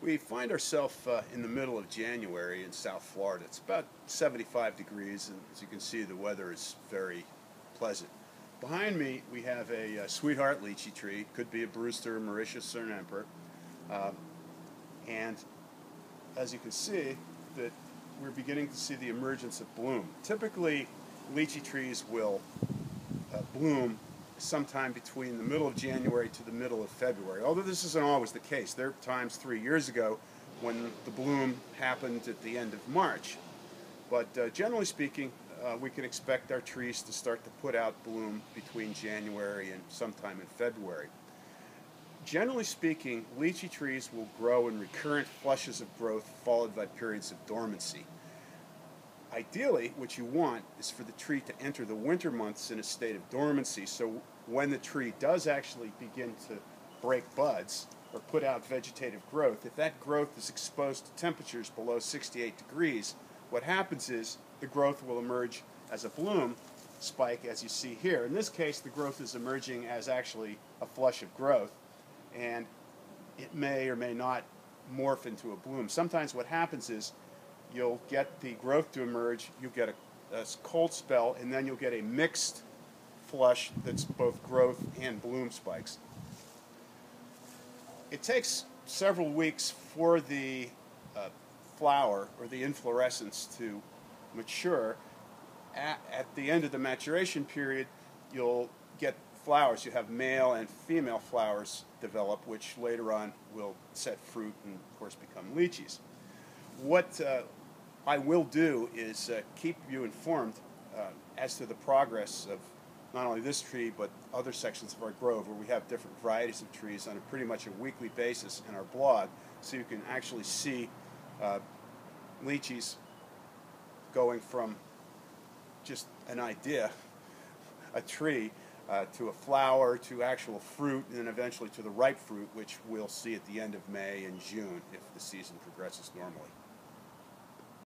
We find ourselves in the middle of January in South Florida. It's about 75 degrees, and as you can see, the weather is very pleasant. Behind me, we have a sweetheart lychee tree. Could be a Brewster, Mauritius, or an Emperor. And as you can see, that we're beginning to see the emergence of bloom. Typically, lychee trees will bloom sometime between the middle of January to the middle of February, although this isn't always the case. There are times 3 years ago when the bloom happened at the end of March. But generally speaking, we can expect our trees to start to put out bloom between January and sometime in February. Generally speaking, lychee trees will grow in recurrent flushes of growth followed by periods of dormancy. Ideally, what you want is for the tree to enter the winter months in a state of dormancy, so when the tree does actually begin to break buds or put out vegetative growth, if that growth is exposed to temperatures below 68 degrees, what happens is the growth will emerge as a bloom spike, as you see here. In this case, the growth is emerging as actually a flush of growth, and it may or may not morph into a bloom. Sometimes what happens is you'll get the growth to emerge, you'll get a cold spell, and then you'll get a mixed flush that's both growth and bloom spikes. It takes several weeks for the flower or the inflorescence to mature. At the end of the maturation period, you'll get flowers. You have male and female flowers develop, which later on will set fruit and, of course, become lychees. What I will do is keep you informed as to the progress of not only this tree but other sections of our grove where we have different varieties of trees on a pretty much a weekly basis in our blog, so you can actually see lychees going from just an idea, a tree, to a flower, to actual fruit, and then eventually to the ripe fruit, which we'll see at the end of May and June if the season progresses normally.